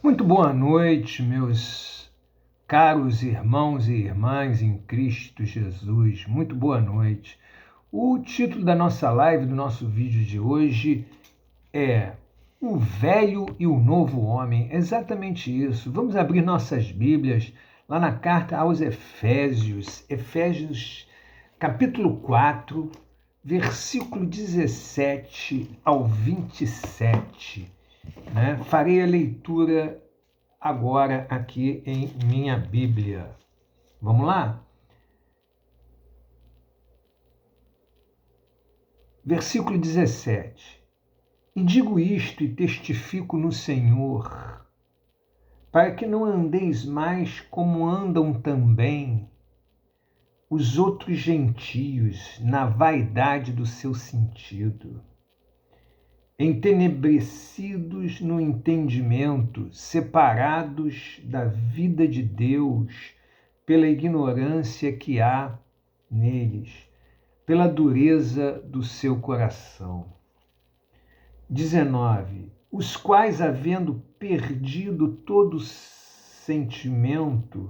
Muito boa noite, meus caros irmãos e irmãs em Cristo Jesus. Muito boa noite. O título da nossa live, do nosso vídeo de hoje é O Velho e o Novo Homem. Exatamente isso. Vamos abrir nossas Bíblias lá na carta aos Efésios, capítulo 4, versículo 17 ao 27. Farei a leitura agora aqui em minha Bíblia. Vamos lá? Versículo 17. E digo isto e testifico no Senhor, para que não andeis mais como andam também os outros gentios na vaidade do seu sentido, entenebrecidos no entendimento, separados da vida de Deus pela ignorância que há neles, pela dureza do seu coração. 19. Os quais, havendo perdido todo sentimento,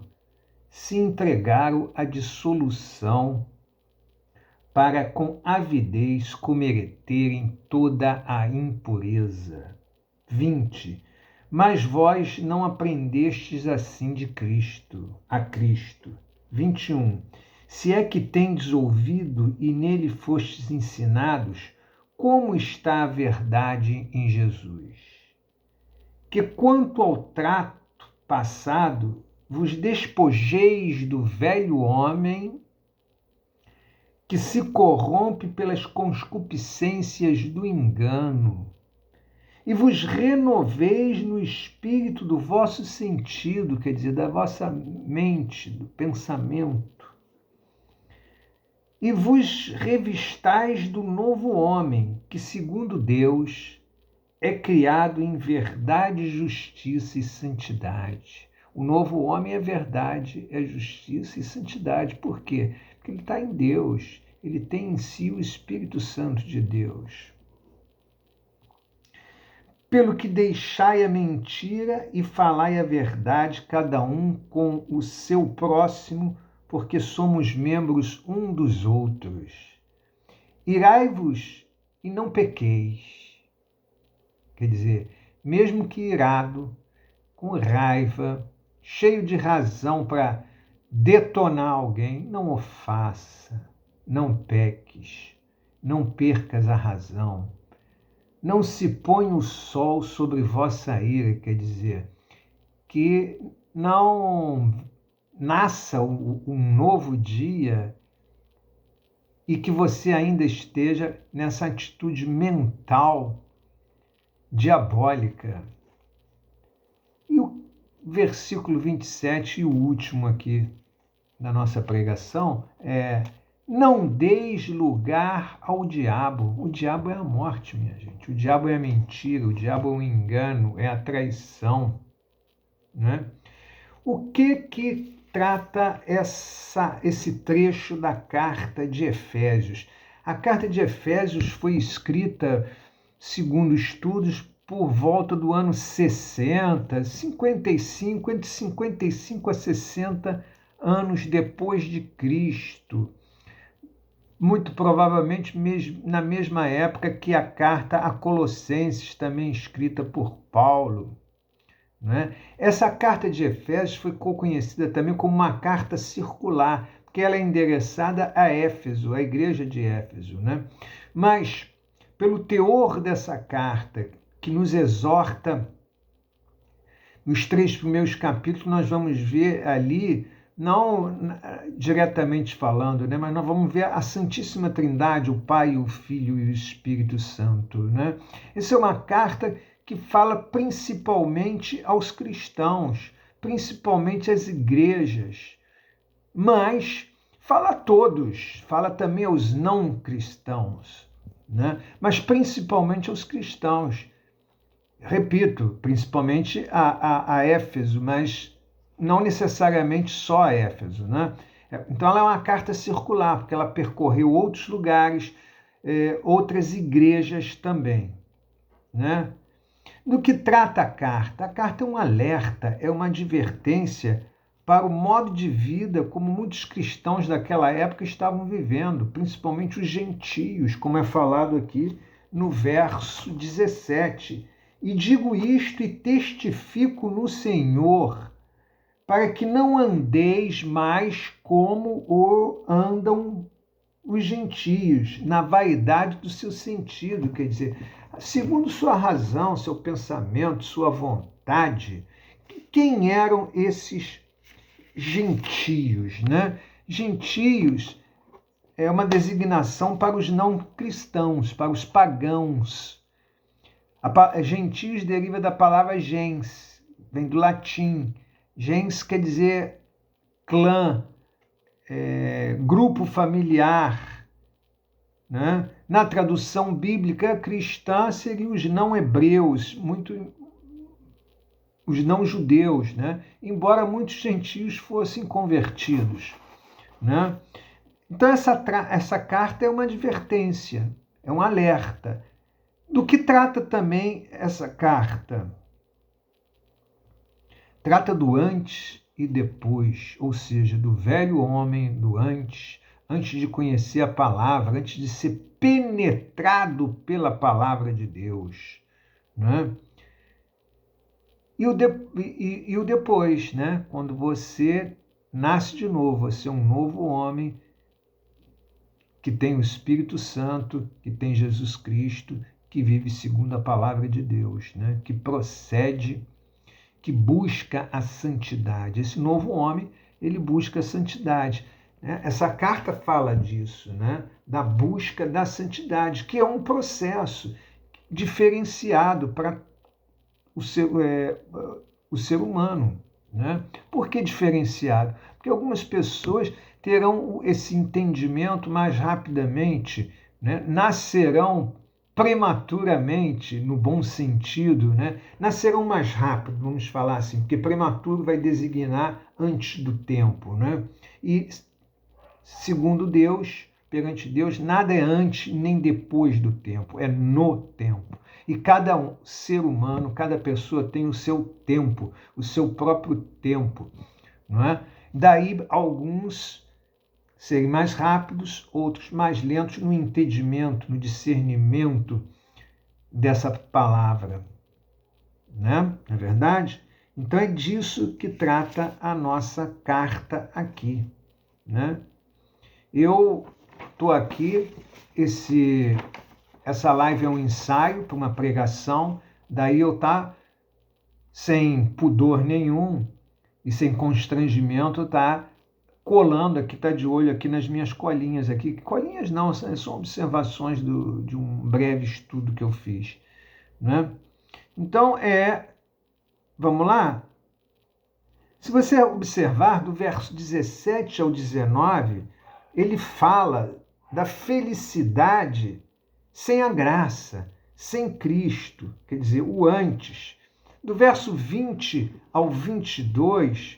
se entregaram à dissolução, para com avidez cometerem toda a impureza. 20. Mas vós não aprendestes assim a Cristo. 21. Se é que tendes ouvido e nele fostes ensinados, como está a verdade em Jesus. Que quanto ao trato passado, vos despojeis do velho homem, que se corrompe pelas concupiscências do engano, e vos renoveis no espírito do vosso sentido, quer dizer, da vossa mente, do pensamento, e vos revistais do novo homem, que segundo Deus é criado em verdade, justiça e santidade. O novo homem é verdade, é justiça e santidade. Por quê? Porque ele está em Deus, ele tem em si o Espírito Santo de Deus. Pelo que deixai a mentira e falai a verdade, cada um com o seu próximo, porque somos membros um dos outros. Irai-vos e não pequeis. Quer dizer, mesmo que irado, com raiva, cheio de razão para detonar alguém, não o faça, não peques, não percas a razão. Não se ponha o sol sobre vossa ira, quer dizer, que não nasça um novo dia e que você ainda esteja nessa atitude mental diabólica. E o versículo 27, e o último aqui da nossa pregação, é: não deis lugar ao diabo. O diabo é a morte, minha gente. O diabo é a mentira, o diabo é o engano, é a traição. Né? O que trata esse trecho da carta de Efésios? A carta de Efésios foi escrita, segundo estudos, por volta do ano 60, 55, entre 55 a 60 anos depois de Cristo. Muito provavelmente na mesma época que a carta a Colossenses, também escrita por Paulo. Né? Essa carta de Efésios foi conhecida também como uma carta circular, porque ela é endereçada a Éfeso, a igreja de Éfeso. Né? Mas, pelo teor dessa carta, que nos exorta, nos 3 primeiros capítulos, nós vamos ver ali, não diretamente falando, né, mas nós vamos ver a Santíssima Trindade, o Pai, o Filho e o Espírito Santo. Né? Essa é uma carta que fala principalmente aos cristãos, principalmente às igrejas, mas fala a todos, fala também aos não cristãos, né? Mas principalmente aos cristãos. Repito, principalmente a Éfeso, mas não necessariamente só a Éfeso. Né? Então ela é uma carta circular, porque ela percorreu outros lugares, outras igrejas também. Né? Do que trata a carta? A carta é um alerta, é uma advertência para o modo de vida como muitos cristãos daquela época estavam vivendo, principalmente os gentios, como é falado aqui no verso 17. E digo isto e testifico no Senhor, para que não andeis mais como andam os gentios, na vaidade do seu sentido, quer dizer, segundo sua razão, seu pensamento, sua vontade. Quem eram esses gentios, né? Gentios é uma designação para os não cristãos, para os pagãos. Gentios deriva da palavra gens, vem do latim. Gens quer dizer clã, grupo familiar, né? Na tradução bíblica cristã seriam os não hebreus, os não judeus, né? Embora muitos gentios fossem convertidos, né? Então essa carta é uma advertência, é um alerta. Do que trata também essa carta? Trata do antes e depois, ou seja, do velho homem, do antes de conhecer a palavra, antes de ser penetrado pela palavra de Deus, né? E o depois, né? Quando você nasce de novo, você é um novo homem que tem o Espírito Santo, que tem Jesus Cristo, que vive segundo a palavra de Deus, né? Que procede, que busca a santidade. Esse novo homem, ele busca a santidade, né? Essa carta fala disso, né? Da busca da santidade, que é um processo diferenciado para o ser humano, né? Por que diferenciado? Porque algumas pessoas terão esse entendimento mais rapidamente, né? Nascerão prematuramente, no bom sentido, né? Nascerão mais rápido, vamos falar assim, porque prematuro vai designar antes do tempo, né? E, segundo Deus, perante Deus, nada é antes nem depois do tempo, é no tempo. E cada ser humano, cada pessoa tem o seu tempo, o seu próprio tempo, não é? Daí alguns serem mais rápidos, outros mais lentos no entendimento, no discernimento dessa palavra, né? Não é verdade? Então é disso que trata a nossa carta aqui, né? Eu estou aqui, essa live é um ensaio para uma pregação, daí eu tá sem pudor nenhum e sem constrangimento, tá colando aqui, tá de olho aqui nas minhas colinhas aqui. Colinhas não, são observações de um breve estudo que eu fiz, né? Então, vamos lá? Se você observar do verso 17 ao 19, ele fala da felicidade sem a graça, sem Cristo, quer dizer, o antes. Do verso 20 ao 22,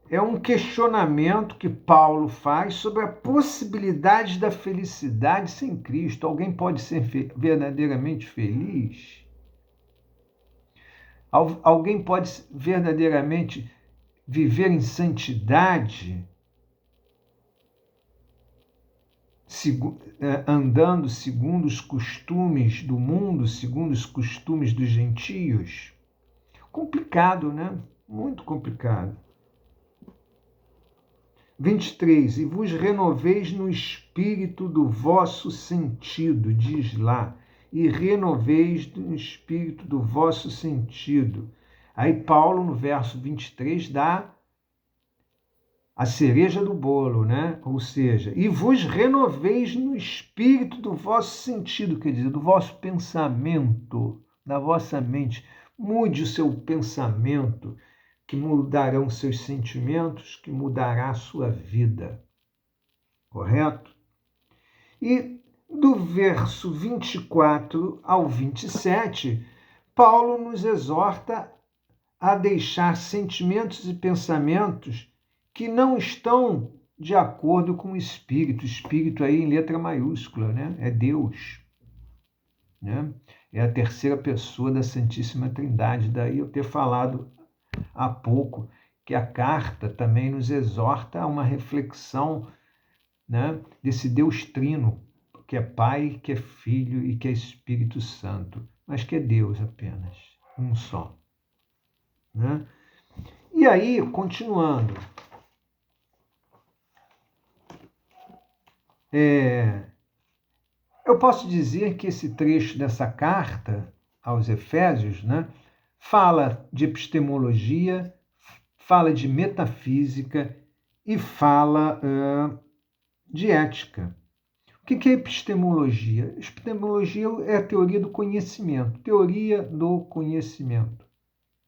é um questionamento que Paulo faz sobre a possibilidade da felicidade sem Cristo. Alguém pode ser verdadeiramente feliz? Alguém pode verdadeiramente viver em santidade, andando segundo os costumes do mundo, segundo os costumes dos gentios? Complicado, né? Muito complicado. 23. E vos renoveis no espírito do vosso sentido, diz lá. E renoveis no espírito do vosso sentido. Aí Paulo, no verso 23, dá a cereja do bolo, né? Ou seja, e vos renoveis no espírito do vosso sentido, quer dizer, do vosso pensamento, da vossa mente. Mude o seu pensamento, que mudarão seus sentimentos, que mudará a sua vida. Correto? E do verso 24 ao 27, Paulo nos exorta a deixar sentimentos e pensamentos que não estão de acordo com o Espírito. Espírito aí em letra maiúscula, né? É Deus, né? é a terceira pessoa da Santíssima Trindade. Daí eu ter falado há pouco que a carta também nos exorta a uma reflexão, né, desse Deus trino, que é Pai, que é Filho e que é Espírito Santo, mas que é Deus apenas, um só. Né? E aí, continuando, eu posso dizer que esse trecho dessa carta aos Efésios, né, fala de epistemologia, fala de metafísica e fala de ética. O que é epistemologia? Epistemologia é a teoria do conhecimento. Teoria do conhecimento.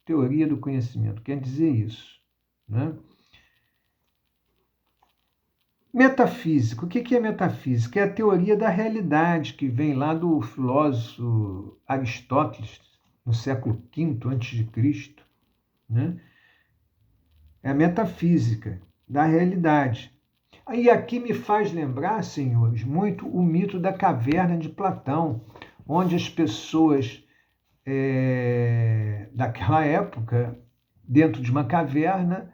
Teoria do conhecimento. Quer dizer isso. Né? Metafísica. O que é metafísica? É a teoria da realidade que vem lá do filósofo Aristóteles, no século V a.C. Né? É a metafísica da realidade. E aqui me faz lembrar, senhores, muito o mito da caverna de Platão, onde as pessoas daquela época, dentro de uma caverna,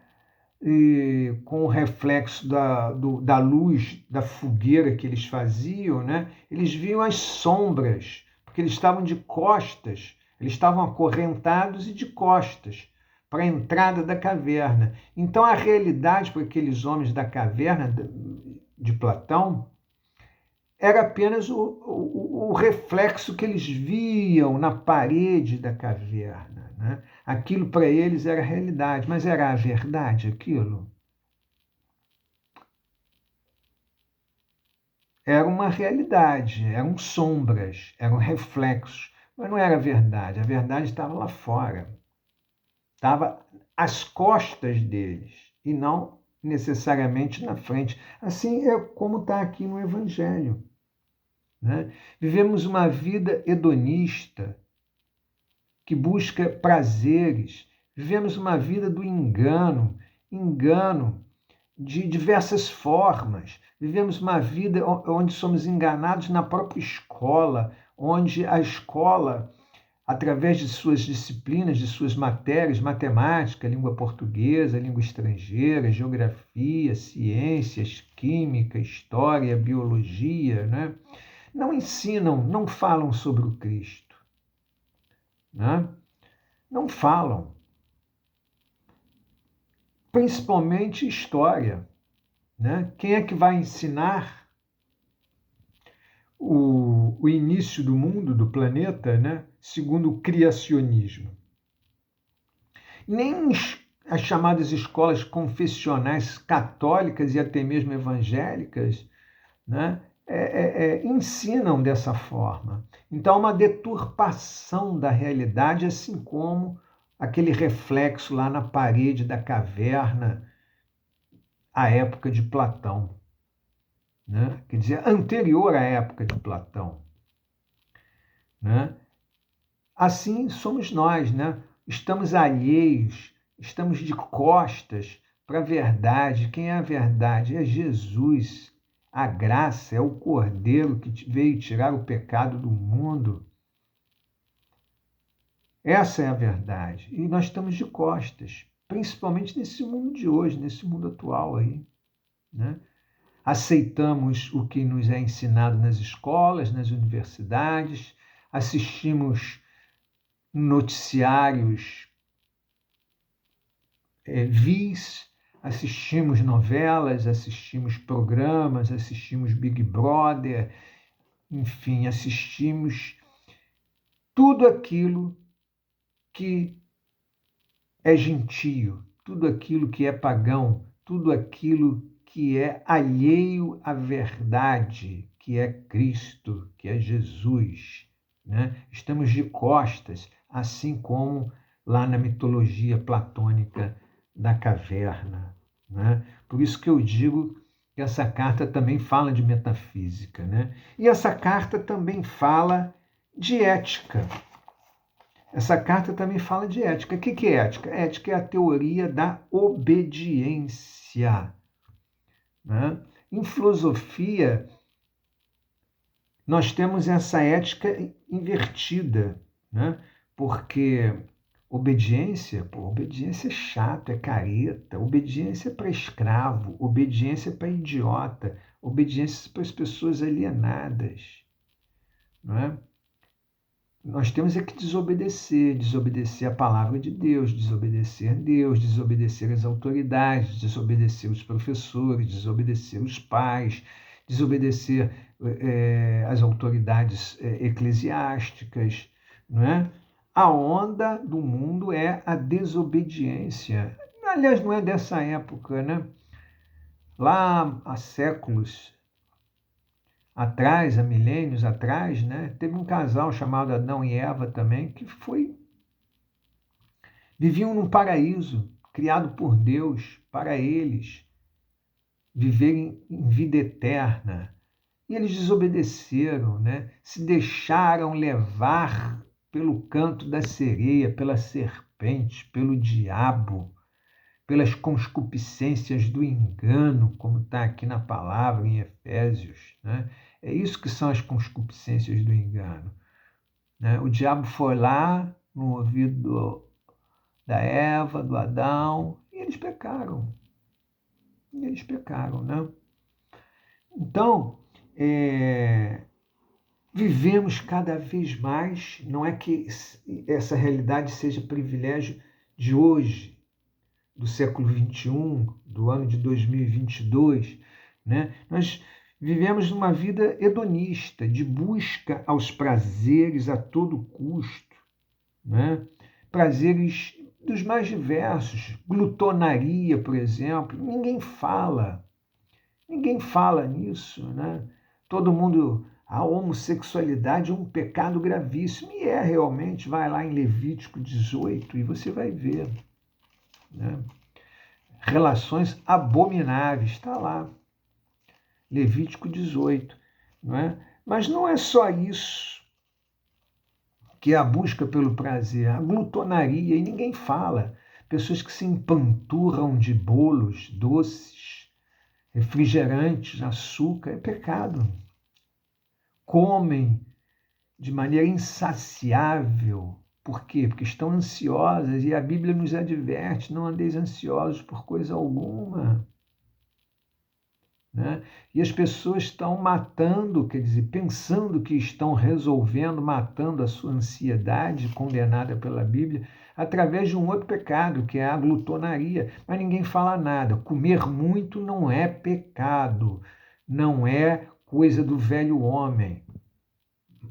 com o reflexo da luz da fogueira que eles faziam, né, eles viam as sombras, porque eles estavam de costas, eles estavam acorrentados e de costas para a entrada da caverna. Então, a realidade para aqueles homens da caverna de Platão era apenas o reflexo que eles viam na parede da caverna. Né? Aquilo para eles era a realidade, mas era a verdade aquilo? Era uma realidade, eram sombras, eram reflexos, mas não era a verdade estava lá fora. Estava às costas deles e não necessariamente na frente. Assim é como está aqui no Evangelho. Né? Vivemos uma vida hedonista que busca prazeres, vivemos uma vida do engano, engano de diversas formas, vivemos uma vida onde somos enganados na própria escola, onde a escola, através de suas disciplinas, de suas matérias, matemática, língua portuguesa, língua estrangeira, geografia, ciências, química, história, biologia, né? Não ensinam, não falam sobre o Cristo. Né? Não falam. Principalmente história. Né? Quem é que vai ensinar o início do mundo, do planeta, né? Segundo o criacionismo? Nem as chamadas escolas confessionais católicas e até mesmo evangélicas, né? Ensinam dessa forma. Então, uma deturpação da realidade, assim como aquele reflexo lá na parede da caverna, à época de Platão. Né? Quer dizer, anterior à época de Platão. Né? Assim somos nós, né? Estamos alheios, estamos de costas para a verdade. Quem é a verdade? É Jesus. A graça é o Cordeiro que veio tirar o pecado do mundo. Essa é a verdade. E nós estamos de costas, principalmente nesse mundo de hoje, nesse mundo atual aí. Né? Aceitamos o que nos é ensinado nas escolas, nas universidades, assistimos noticiários vis, assistimos novelas, assistimos programas, assistimos Big Brother, enfim, assistimos tudo aquilo que é gentio, tudo aquilo que é pagão, tudo aquilo que é alheio à verdade, que é Cristo, que é Jesus. Né? Estamos de costas, assim como lá na mitologia platônica da caverna. Né? Por isso que eu digo que essa carta também fala de metafísica. Né? E essa carta também fala de ética. Essa carta também fala de ética. O que é ética? Ética é a teoria da obediência. Né? Em filosofia, nós temos essa ética invertida, né? Porque obediência é chato, é careta, obediência é para escravo, obediência é para idiota, obediência é para as pessoas alienadas, não é? Nós temos que desobedecer a palavra de Deus, desobedecer as autoridades, desobedecer os professores, desobedecer os pais, desobedecer as autoridades eclesiásticas, não é? A onda do mundo é a desobediência. Aliás, não é dessa época, né? Lá há séculos atrás, há milênios atrás, né, teve um casal chamado Adão e Eva também, que viviam num paraíso criado por Deus para eles viverem em vida eterna. E eles desobedeceram, né, se deixaram levar pelo canto da sereia, pela serpente, pelo diabo, pelas concupiscências do engano, como está aqui na palavra em Efésios, né? É isso que são as concupiscências do engano, né? O diabo foi lá no ouvido da Eva, do Adão, e eles pecaram. Né? Então, vivemos cada vez mais, não é que essa realidade seja privilégio de hoje, do século XXI, do ano de 2022, né? Nós vivemos uma vida hedonista, de busca aos prazeres a todo custo, né? Prazeres dos mais diversos, glutonaria, por exemplo, ninguém fala nisso, né? Todo mundo, a homossexualidade é um pecado gravíssimo, e é realmente, vai lá em Levítico 18 e você vai ver, né? Relações abomináveis, está lá, Levítico 18, não é? Mas não é só isso que é a busca pelo prazer, a glutonaria, e ninguém fala. Pessoas que se empanturram de bolos, doces, refrigerantes, açúcar, é pecado. Comem de maneira insaciável. Por quê? Porque estão ansiosas, e a Bíblia nos adverte: não andeis ansiosos por coisa alguma. Né? E as pessoas estão matando, quer dizer, pensando que estão resolvendo, matando a sua ansiedade, condenada pela Bíblia, através de um outro pecado, que é a glutonaria. Mas ninguém fala nada. Comer muito não é pecado, não é coisa do velho homem.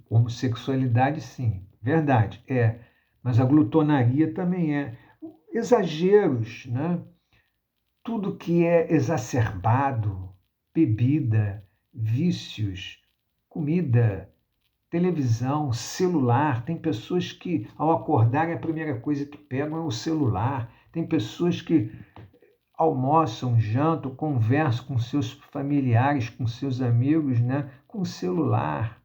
Homossexualidade, sim, verdade, é. Mas a glutonaria também é. Exageros, né? Tudo que é exacerbado, bebida, vícios, comida, televisão, celular. Tem pessoas que, ao acordarem, a primeira coisa que pegam é o celular. Tem pessoas que almoçam, jantam, conversam com seus familiares, com seus amigos, né, com o celular.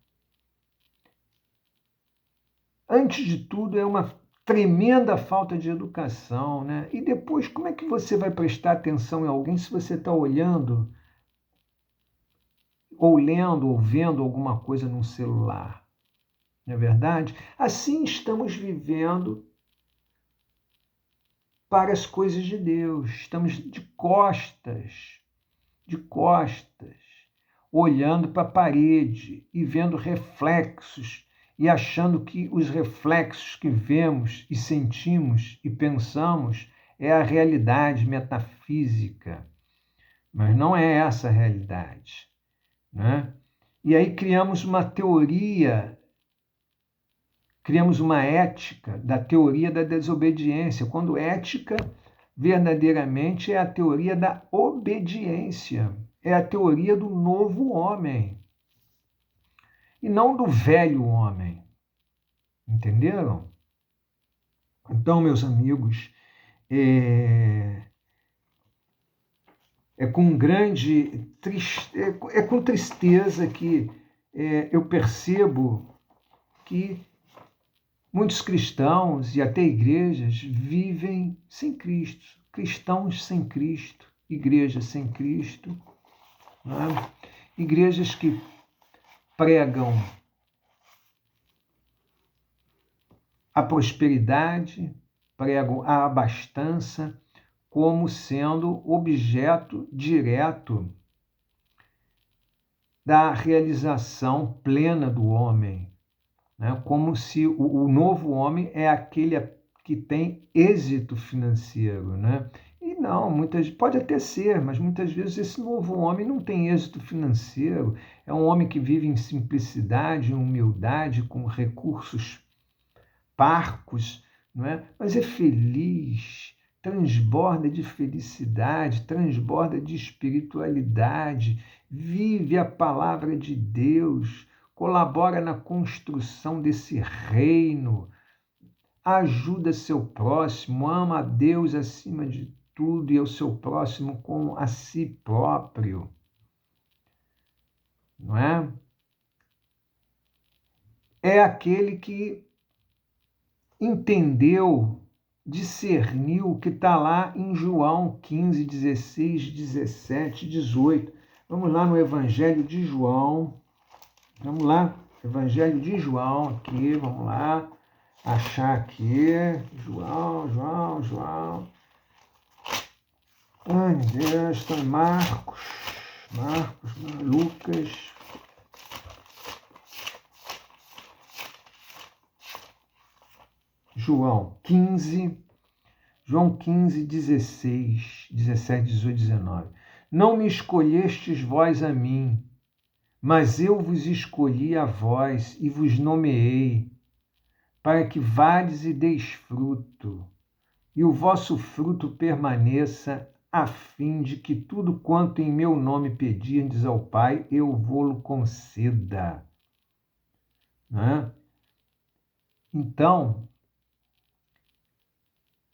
Antes de tudo, é uma tremenda falta de educação, né? E depois, como é que você vai prestar atenção em alguém se você está olhando, ou lendo, ou vendo alguma coisa num celular? Não é verdade? Assim estamos vivendo para as coisas de Deus. Estamos de costas, olhando para a parede e vendo reflexos, e achando que os reflexos que vemos e sentimos e pensamos é a realidade metafísica. Mas não é essa a realidade, né? E aí criamos uma teoria, criamos uma ética da teoria da desobediência, quando ética verdadeiramente é a teoria da obediência, é a teoria do novo homem, e não do velho homem. Entenderam? Então, meus amigos, é com tristeza que eu percebo que muitos cristãos e até igrejas vivem sem Cristo, cristãos sem Cristo, igrejas sem Cristo, né? Igrejas que pregam a prosperidade, pregam a abastança como sendo objeto direto da realização plena do homem, né? Como se o novo homem é aquele que tem êxito financeiro, né? E não, pode até ser, mas muitas vezes esse novo homem não tem êxito financeiro, é um homem que vive em simplicidade, em humildade, com recursos parcos, não é? Mas é feliz, transborda de felicidade, transborda de espiritualidade, vive a palavra de Deus, colabora na construção desse reino, ajuda seu próximo, ama a Deus acima de tudo e ao seu próximo como a si próprio, não é? É aquele que entendeu, discerniu o que está lá em João 15, 16, 17, 18. Vamos lá no Evangelho de João. Vamos lá, Evangelho de João aqui, vamos lá. Achar aqui. João. Ai, meu Deus, está em Marcos, Lucas. João 15, 16, 17, 18, 19. Não me escolhestes vós a mim, mas eu vos escolhi a vós e vos nomeei, para que vades e deis fruto, e o vosso fruto permaneça, a fim de que tudo quanto em meu nome pedirdes ao Pai, eu vô-lo conceda. Né? Então,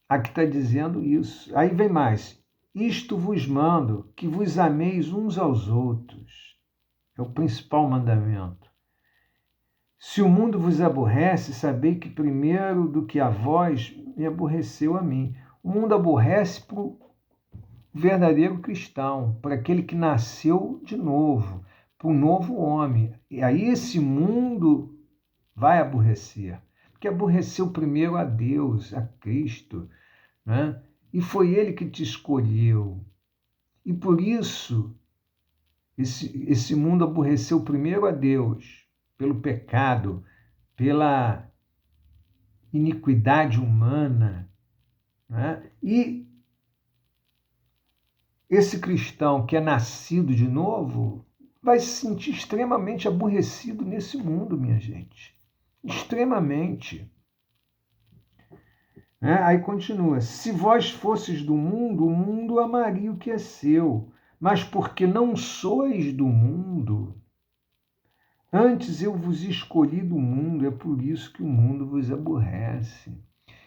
aqui está dizendo isso. Aí vem mais. Isto vos mando, que vos ameis uns aos outros. É o principal mandamento. Se o mundo vos aborrece, sabei que primeiro do que a vós me aborreceu a mim. O mundo aborrece para o verdadeiro cristão, para aquele que nasceu de novo, para o novo homem. E aí esse mundo vai aborrecer, porque aborreceu primeiro a Deus, a Cristo, né? E foi Ele que te escolheu. E por isso, esse mundo aborreceu primeiro a Deus, pelo pecado, pela iniquidade humana, né? E esse cristão que é nascido de novo vai se sentir extremamente aborrecido nesse mundo, minha gente. Extremamente. Aí continua: se vós fosses do mundo, o mundo amaria o que é seu, mas porque não sois do mundo, antes eu vos escolhi do mundo, é por isso que o mundo vos aborrece.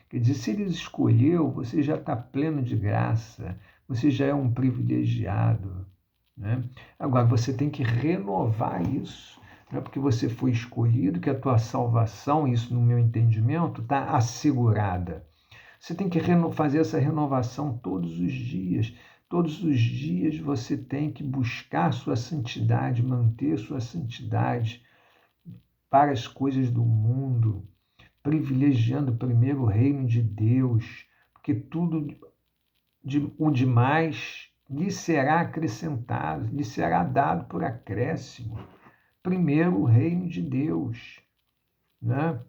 Quer dizer, se ele escolheu, você já está pleno de graça, você já é um privilegiado, né? Agora, você tem que renovar isso, não é porque você foi escolhido que a tua salvação, isso no meu entendimento, está assegurada. Você tem que fazer essa renovação todos os dias. Todos os dias você tem que buscar sua santidade, manter sua santidade para as coisas do mundo, privilegiando primeiro o reino de Deus, porque tudo o demais lhe será acrescentado, lhe será dado por acréscimo. Primeiro o reino de Deus, né?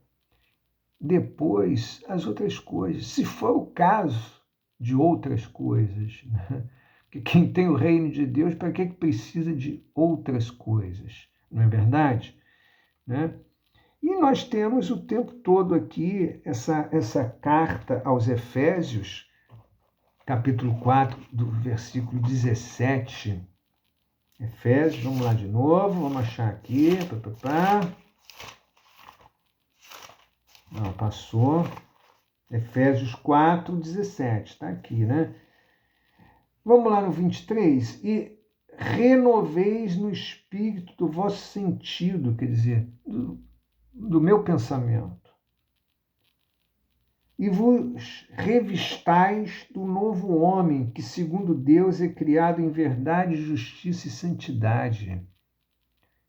Depois as outras coisas, se for o caso de outras coisas, né? Porque quem tem o reino de Deus, para que precisa de outras coisas? Não é verdade? Né? E nós temos o tempo todo aqui essa carta aos Efésios, capítulo 4, do versículo 17. Efésios, vamos lá de novo, vamos achar aqui. Não, passou. Efésios 4, 17, está aqui, né? Vamos lá no 23. E renoveis no espírito do vosso sentido, quer dizer, do meu pensamento. E vos revistais do novo homem, que segundo Deus é criado em verdade, justiça e santidade.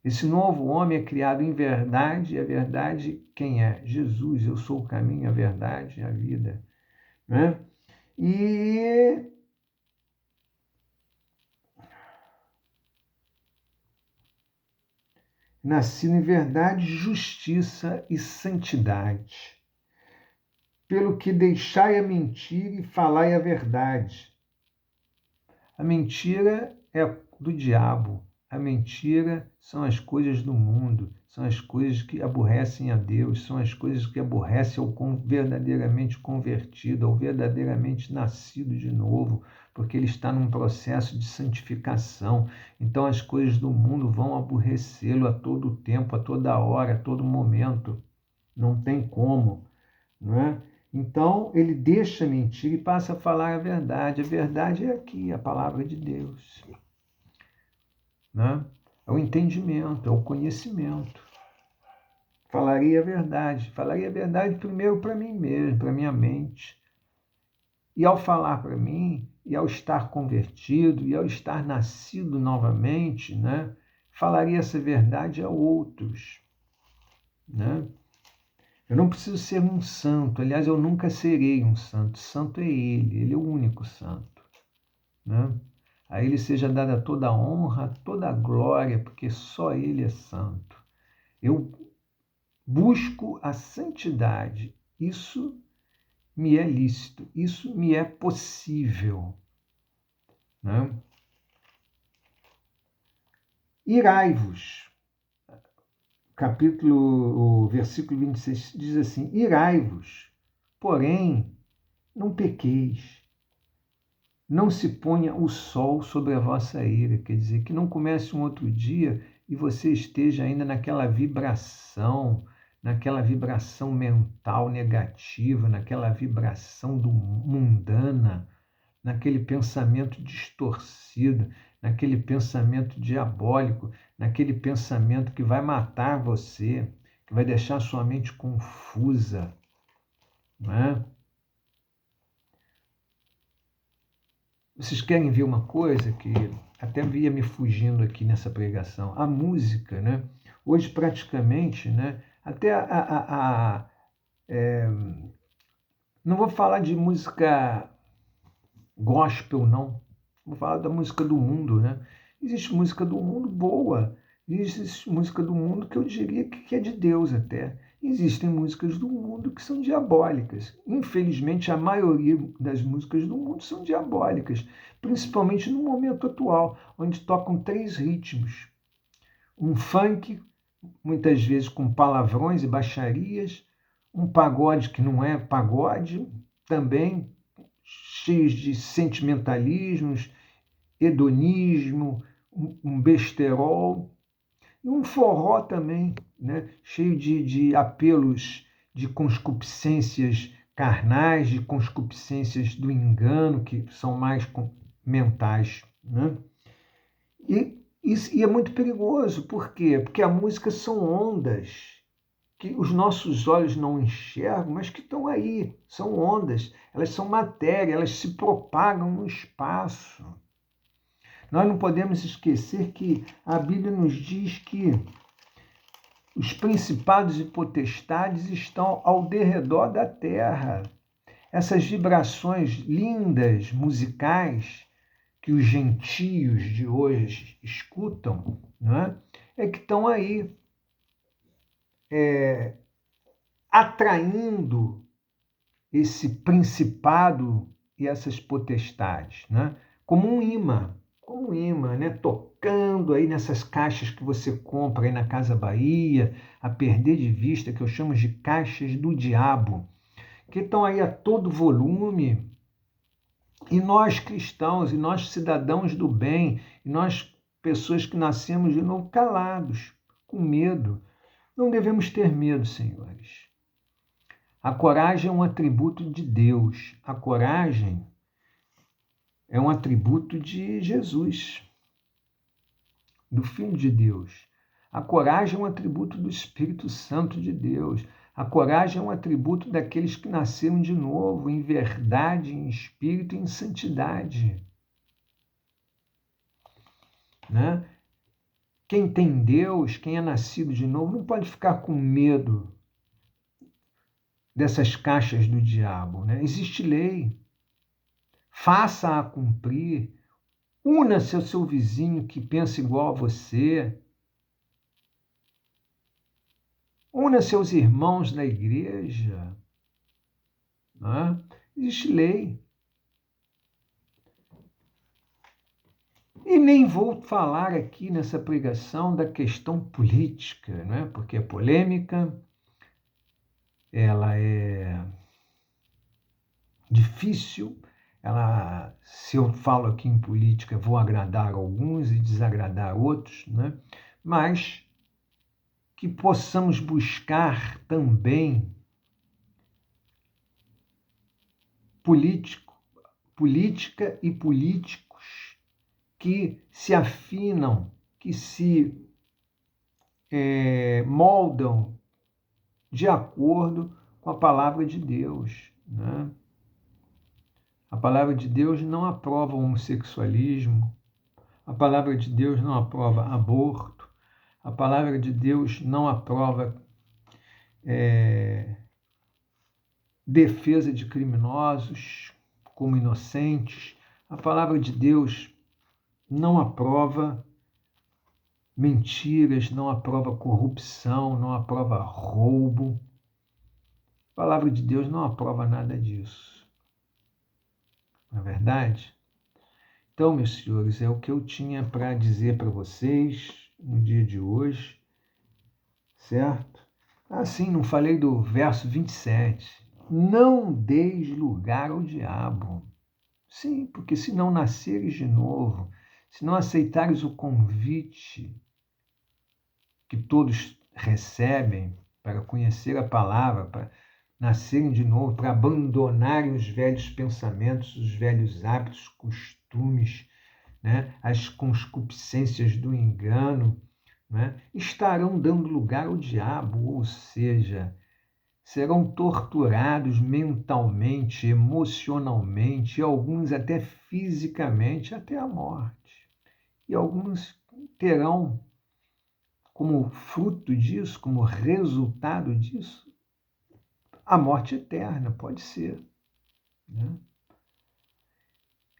Esse novo homem é criado em verdade, e a verdade quem é? Jesus, eu sou o caminho, a verdade e a vida. Né? E nascido em verdade, justiça e santidade. Pelo que deixai a mentira e falai a verdade. A mentira é do diabo. A mentira são as coisas do mundo, são as coisas que aborrecem a Deus, são as coisas que aborrecem ao verdadeiramente convertido, ao verdadeiramente nascido de novo, porque ele está num processo de santificação. Então as coisas do mundo vão aborrecê-lo a todo tempo, a toda hora, a todo momento. Não tem como, não é? Então, ele deixa a mentira e passa a falar a verdade. A verdade é aqui, a palavra de Deus. Né? É o entendimento, é o conhecimento. Falaria a verdade primeiro para mim mesmo, para minha mente. E ao falar para mim, e ao estar convertido, e ao estar nascido novamente, né? Falaria essa verdade a outros. Né? Eu não preciso ser um santo, aliás, eu nunca serei um santo. Santo é ele é o único santo. Né? A ele seja dada toda a honra, toda a glória, porque só ele é santo. Eu busco a santidade, isso me é lícito, isso me é possível. Né? Irai-vos, o versículo 26 diz assim: irai-vos, porém não pequeis. Não se ponha o sol sobre a vossa ira, quer dizer, que não comece um outro dia e você esteja ainda naquela vibração mental negativa, naquela vibração mundana, naquele pensamento distorcido, naquele pensamento diabólico, naquele pensamento que vai matar você, que vai deixar sua mente confusa, não é? Vocês querem ver uma coisa que até via me fugindo aqui nessa pregação? A música, né? Hoje praticamente, né? Até não vou falar de música gospel, não. Vou falar da música do mundo, né? Existe música do mundo boa, existe música do mundo que eu diria que é de Deus até. Existem músicas do mundo que são diabólicas. Infelizmente, a maioria das músicas do mundo são diabólicas, principalmente no momento atual, onde tocam 3 ritmos. Um funk, muitas vezes com palavrões e baixarias, um pagode que não é pagode, também cheios de sentimentalismos, hedonismo, um besterol, e um forró também, né? Cheio de apelos de concupiscências carnais, de concupiscências do engano, que são mais mentais. Né? E é muito perigoso, por quê? Porque a música são ondas que os nossos olhos não enxergam, mas que estão aí, são ondas, elas são matéria, elas se propagam no espaço. Nós não podemos esquecer que a Bíblia nos diz que os principados e potestades estão ao derredor da terra. Essas vibrações lindas, musicais, que os gentios de hoje escutam, não é que estão aí atraindo esse principado e essas potestades, né? Como um imã, né? Tocando aí nessas caixas que você compra aí na Casa Bahia, a perder de vista, que eu chamo de caixas do diabo, que estão aí a todo volume, e nós cristãos, e nós cidadãos do bem, e nós pessoas que nascemos de novo calados, com medo. Não devemos ter medo, senhores. A coragem é um atributo de Deus. A coragem é um atributo de Jesus, do Filho de Deus. A coragem é um atributo do Espírito Santo de Deus. A coragem é um atributo daqueles que nasceram de novo, em verdade, em espírito e em santidade. Né? Quem tem Deus, quem é nascido de novo, não pode ficar com medo dessas caixas do diabo, né? Existe lei. Faça-a cumprir. Una-se ao seu vizinho que pensa igual a você. Una-se aos irmãos da igreja. Né? Existe lei. E nem vou falar aqui nessa pregação da questão política, né? Porque é polêmica, ela é difícil, se eu falo aqui em política, vou agradar alguns e desagradar outros, né? Mas que possamos buscar também política e políticos que se afinam, que se moldam de acordo com a palavra de Deus, né? A palavra de Deus não aprova o homossexualismo, a palavra de Deus não aprova aborto, a palavra de Deus não aprova defesa de criminosos como inocentes, a palavra de Deus não aprova mentiras, não aprova corrupção, não aprova roubo. A palavra de Deus não aprova nada disso. Não é verdade? Então, meus senhores, é o que eu tinha para dizer para vocês no dia de hoje, certo? Assim, não falei do verso 27. Não deis lugar ao diabo. Sim, porque se não nasceres de novo, se não aceitares o convite que todos recebem para conhecer a palavra, para nascerem de novo, para abandonarem os velhos pensamentos, os velhos hábitos, costumes, né? As concupiscências do engano, né? Estarão dando lugar ao diabo, ou seja, serão torturados mentalmente, emocionalmente, e alguns até fisicamente, até a morte. E alguns terão como fruto disso, como resultado disso, a morte eterna, pode ser, né?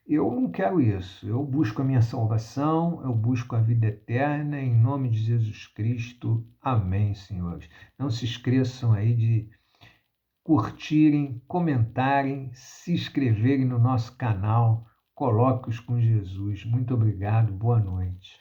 Eu não quero isso. Eu busco a minha salvação, eu busco a vida eterna, em nome de Jesus Cristo. Amém, senhores. Não se esqueçam aí de curtirem, comentarem, se inscreverem no nosso canal. Coloque-os com Jesus. Muito obrigado. Boa noite.